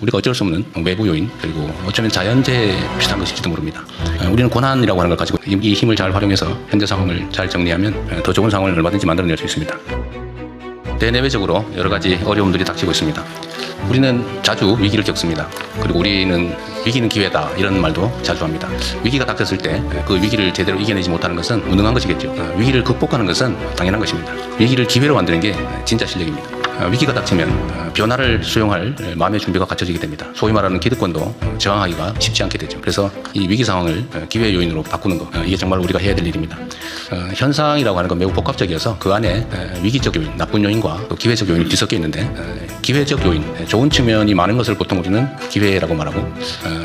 우리가 어쩔 수 없는 외부 요인, 그리고 어쩌면 자연재해 비슷한 것일지도 모릅니다. 우리는 고난이라고 하는 걸 가지고 이 힘을 잘 활용해서 현재 상황을 잘 정리하면 더 좋은 상황을 얼마든지 만들어낼 수 있습니다. 대내외적으로 여러 가지 어려움들이 닥치고 있습니다. 우리는 자주 위기를 겪습니다. 그리고 우리는 위기는 기회다, 이런 말도 자주 합니다. 위기가 닥쳤을 때 그 위기를 제대로 이겨내지 못하는 것은 무능한 것이겠죠. 위기를 극복하는 것은 당연한 것입니다. 위기를 기회로 만드는 게 진짜 실력입니다. 위기가 닥치면 변화를 수용할 마음의 준비가 갖춰지게 됩니다. 소위 말하는 기득권도 저항하기가 쉽지 않게 되죠. 그래서 이 위기 상황을 기회 요인으로 바꾸는 거, 이게 정말 우리가 해야 될 일입니다. 현상이라고 하는 건 매우 복합적이어서 그 안에 위기적 요인, 나쁜 요인과 또 기회적 요인이 뒤섞여 있는데, 기회적 요인, 좋은 측면이 많은 것을 보통 우리는 기회라고 말하고,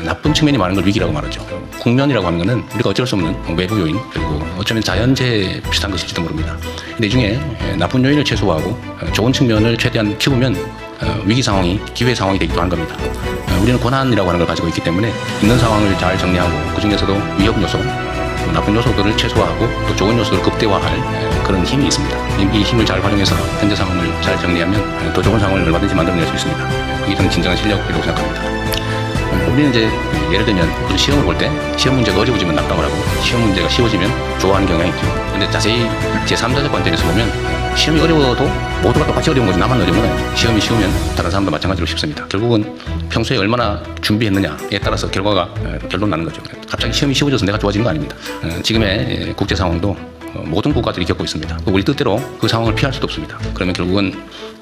나쁜 측면이 많은 걸 위기라고 말하죠. 국면이라고 하는 것은 우리가 어쩔 수 없는 외부 요인, 그리고 어쩌면 자연재해 비슷한 것일지도 모릅니다. 근데 이 중에 나쁜 요인을 최소화하고 좋은 측면을 최대한 키우면 위기 상황이 기회 상황이 되기도 한 겁니다. 우리는 고난이라고 하는 걸 가지고 있기 때문에 있는 상황을 잘 정리하고 그 중에서도 위협 요소, 나쁜 요소들을 최소화하고 또 좋은 요소를 극대화할 그런 힘이 있습니다. 이 힘을 잘 활용해서 현재 상황을 잘 정리하면 더 좋은 상황을 얼마든지 만들어낼 수 있습니다. 그게 저는 진정한 실력이라고 생각합니다. 우리는 이제 예를 들면 무슨 시험을 볼 때 시험 문제가 어려워지면 낙담을 하고 시험 문제가 쉬워지면 좋아하는 경향이 있죠. 근데 자세히 제3자적 관점에서 보면 시험이 어려워도 모두가 똑같이 어려운 거지 나만 어려운 건 아니에요. 시험이 쉬우면 다른 사람도 마찬가지로 쉽습니다. 결국은 평소에 얼마나 준비했느냐에 따라서 결과가 결론 나는 거죠. 갑자기 시험이 쉬워져서 내가 좋아지는 거 아닙니다. 지금의 국제 상황도 모든 국가들이 겪고 있습니다. 우리 뜻대로 그 상황을 피할 수도 없습니다. 그러면 결국은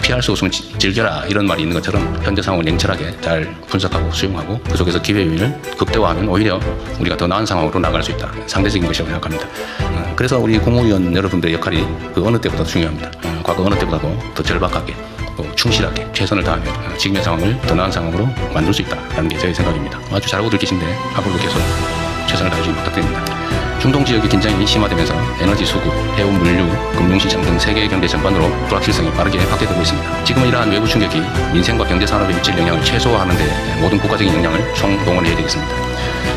피할 수 없으면 즐겨라, 이런 말이 있는 것처럼 현재 상황을 냉철하게 잘 분석하고 수용하고 그 속에서 기회 요인을 극대화하면 오히려 우리가 더 나은 상황으로 나갈 수 있다. 상대적인 것이라고 생각합니다. 그래서 우리 국무위원 여러분들의 역할이 그 어느 때보다 중요합니다. 과거 어느 때보다도 더 절박하게 또 충실하게 최선을 다하면 지금의 상황을 더 나은 상황으로 만들 수 있다는 게 제 생각입니다. 아주 잘하고들 계신데 앞으로도 계속 최선을 다해주시기 부탁드립니다. 중동 지역의 긴장이 심화되면서 에너지 수급, 해운 물류, 금융시장 등 세계 경제 전반으로 불확실성이 빠르게 확대되고 있습니다. 지금은 이러한 외부 충격이 민생과 경제 산업에 미칠 영향을 최소화하는 데 모든 국가적인 역량을 총동원해야 되겠습니다.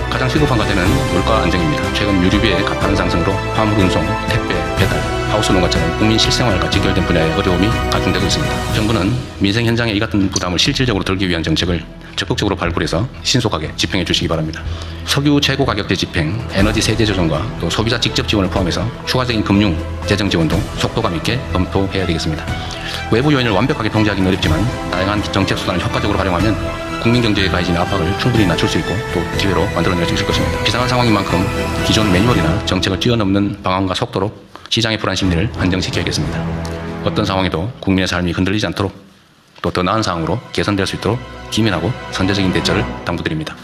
가장 시급한 과제는 물가 안정입니다. 최근 유류비의 가파른 상승으로 화물 운송, 택배, 배달, 하우스 농가처럼 국민 실생활과 직결된 분야의 어려움이 가중되고 있습니다. 정부는 민생 현장의 이 같은 부담을 실질적으로 덜기 위한 정책을 적극적으로 발굴해서 신속하게 집행해 주시기 바랍니다. 석유 최고 가격제 집행, 에너지 세제 조정과 또 소비자 직접 지원을 포함해서 추가적인 금융, 재정 지원도 속도감 있게 검토해야 되겠습니다. 외부 요인을 완벽하게 통제하기는 어렵지만 다양한 정책 수단을 효과적으로 활용하면 국민 경제에 가해지는 압박을 충분히 낮출 수 있고 또 기회로 만들어낼 수 있을 것입니다. 비상한 상황인 만큼 기존 매뉴얼이나 정책을 뛰어넘는 방안과 속도로 시장의 불안 심리를 안정시켜야겠습니다. 어떤 상황에도 국민의 삶이 흔들리지 않도록 또 더 나은 상황으로 개선될 수 있도록 기민하고 선제적인 대처를 당부드립니다.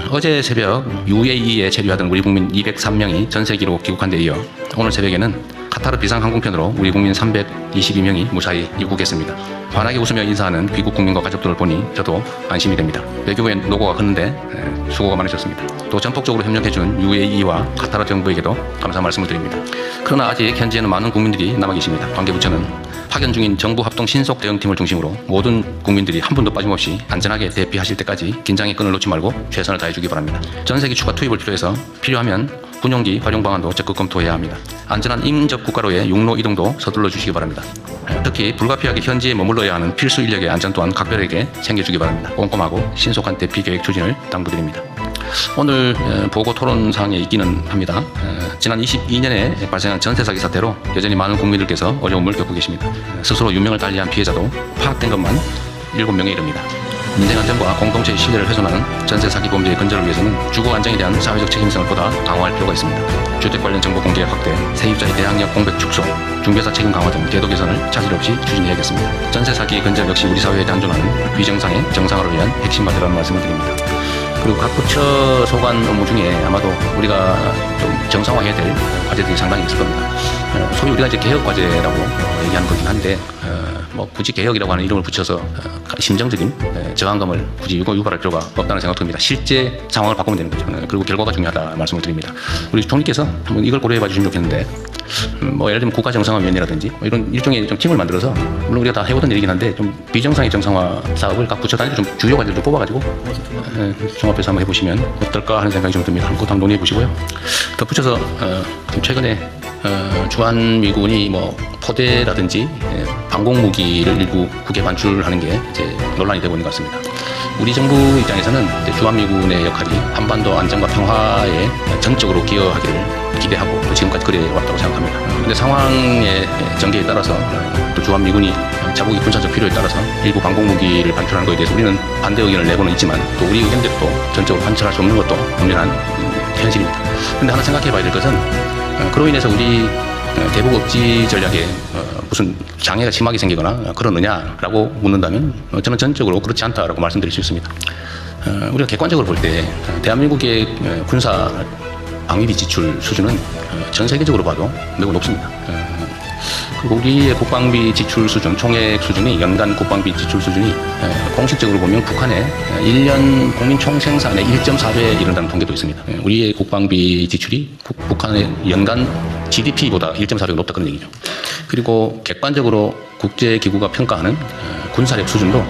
어제 새벽 UAE에 체류하던 우리 국민 203명이 전 세계로 귀국한 데 이어 오늘 새벽에는 카타르 비상항공편으로 우리 국민 322명이 무사히 입국했습니다. 환하게 웃으며 인사하는 귀국 국민과 가족들을 보니 저도 안심이 됩니다. 외교부의 노고가 크는데 수고가 많으셨습니다. 또 전폭적으로 협력해준 UAE와 카타르 정부에게도 감사 말씀을 드립니다. 그러나 아직 현지에는 많은 국민들이 남아 계십니다. 관계부처는 파견 중인 정부 합동 신속 대응팀을 중심으로 모든 국민들이 한 분도 빠짐없이 안전하게 대피하실 때까지 긴장의 끈을 놓지 말고 최선을 다해주기 바랍니다. 전세기 추가 투입을 필요해서 필요하면 군용기 활용 방안도 적극 검토해야 합니다. 안전한 인접 국가로의 육로 이동도 서둘러 주시기 바랍니다. 특히 불가피하게 현지에 머물러야 하는 필수 인력의 안전 또한 각별하게 챙겨주기 바랍니다. 꼼꼼하고 신속한 대피 계획 추진을 당부드립니다. 오늘 보고 토론사항에 있기는 합니다. 지난 22년에 발생한 전세 사기 사태로 여전히 많은 국민들께서 어려움을 겪고 계십니다. 스스로 유명을 달리한 피해자도 파악된 것만 7명에 이릅니다. 민생 안전과 공동체의 신뢰를 훼손하는 전세 사기 범죄의 근절을 위해서는 주거 안정에 대한 사회적 책임성을 보다 강화할 필요가 있습니다. 주택 관련 정보 공개 확대, 세입자의 대항력 공백 축소, 중개사 책임 강화 등 제도 개선을 차질 없이 추진해야겠습니다. 전세 사기의 근절 역시 우리 사회에 단존하는 비정상의 정상화를 위한 핵심 과제라는 말씀을 드립니다. 그리고 각 부처 소관 업무 중에 아마도 우리가 좀 정상화해야 될 과제들이 상당히 있을 겁니다. 소위 우리가 이제 개혁 과제라고 얘기하는 거긴 한데, 뭐 굳이 개혁이라고 하는 이름을 붙여서 심정적인 저항감을 굳이 유발할 필요가 없다는 생각이 듭니다. 실제 상황을 바꾸면 되는 거죠. 그리고 결과가 중요하다 말씀을 드립니다. 우리 총리께서 한번 이걸 고려해 봐 주시면 좋겠는데, 뭐 예를 들면 국가정상화위원회라든지 뭐 이런 일종의 좀 팀을 만들어서, 물론 우리가 다 해오던 일이긴 한데 좀 비정상의 정상화 사업을 각 부처 단위로 좀 주요 과제를 뽑아가지고 종합해서 한번 해보시면 어떨까 하는 생각이 좀 듭니다. 그것도 한번 논의해 보시고요. 덧붙여서 최근에 주한미군이 뭐 포대라든지 방공무기를 일부 국외 반출하는 게 이제 논란이 되고 있는 것 같습니다. 우리 정부 입장에서는 주한미군의 역할이 한반도 안정과 평화에 전적으로 기여하기를 기대하고 또 지금까지 그래 왔다고 생각합니다. 그런데 상황의 전개에 따라서 또 주한미군이 자국의 군사적 필요에 따라서 일부 방공무기를 반출하는 것에 대해서 우리는 반대 의견을 내고는 있지만 또 우리 의견대로 전적으로 관철할 수 없는 것도 엄연한 현실입니다. 그런데 하나 생각해 봐야 될 것은 그로 인해서 우리 대북 억지 전략에 무슨 장애가 심하게 생기거나 그러느냐라고 묻는다면 저는 전적으로 그렇지 않다라고 말씀드릴 수 있습니다. 우리가 객관적으로 볼 때 대한민국의 군사 방위비 지출 수준은 전 세계적으로 봐도 매우 높습니다. 그리고 우리의 국방비 지출 수준, 총액 수준이 연간 국방비 지출 수준이 공식적으로 보면 북한의 1년 국민 총생산의 1.4배에 이른다는 통계도 있습니다. 우리의 국방비 지출이 북한의 연간 GDP보다 1.4배가 높다 그런 얘기죠. 그리고 객관적으로 국제기구가 평가하는 군사력 수준도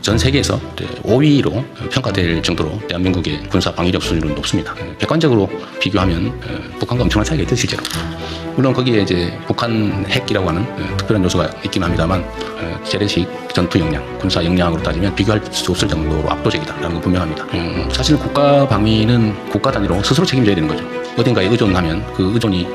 전 세계에서 5위로 평가될 정도로 대한민국의 군사 방위력 수준은 높습니다. 객관적으로 비교하면 북한과 엄청난 차이가 있죠, 실제로. 물론 거기에 이제 북한 핵이라고 하는 특별한 요소가 있긴 합니다만 재래식 전투 역량, 군사 역량으로 따지면 비교할 수 없을 정도로 압도적이다라는 건 분명합니다. 사실 국가 방위는 국가 단위로 스스로 책임져야 되는 거죠. 어딘가에 의존하면 그 의존이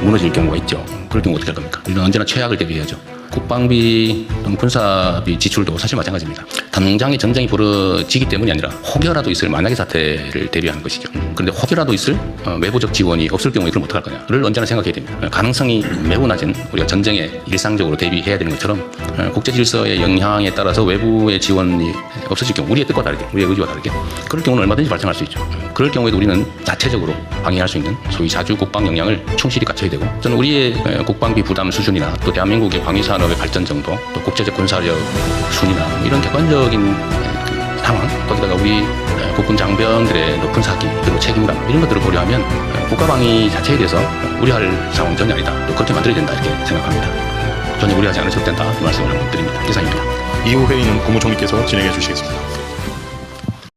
무너질 경우가 있죠. 그럴 경우 어떻게 할 겁니까? 우리는 언제나 최악을 대비해야죠. 국방비 또는 군사비 지출도 사실 마찬가지입니다. 당장에 전쟁이 벌어지기 때문이 아니라 혹여라도 있을 만약의 사태를 대비하는 것이죠. 그런데 혹여라도 있을 외부적 지원이 없을 경우에 그럼 어떡할 거냐를 언제나 생각해야 됩니다. 가능성이 매우 낮은 우리가 전쟁에 일상적으로 대비해야 되는 것처럼 국제 질서의 영향에 따라서 외부의 지원이 없어질 경우 우리의 뜻과 다르게 우리의 의지와 다르게 그럴 경우는 얼마든지 발생할 수 있죠. 그럴 경우에도 우리는 자체적으로 방해할 수 있는 소위 자주 국방 역량을 충실히 갖춰야 되고 저는 우리의 국방비 부담 수준이나 또 대한민국의 방위산업의 발전 정도 또 국제적 군사력 순위나 이런 객관적인 상황 거기다가 우리 국군 장병들의 높은 사기 그리고 책임감 이런 것들을 고려하면 국가방위 자체에 대해서 우려할 상황은 전혀 아니다. 또 그렇게 만들어야 된다 이렇게 생각합니다. 전혀 우려하지 않으셔도 된다 이 말씀을 한번 드립니다. 이상입니다. 이후 회의는 국무총리께서 진행해 주시겠습니다.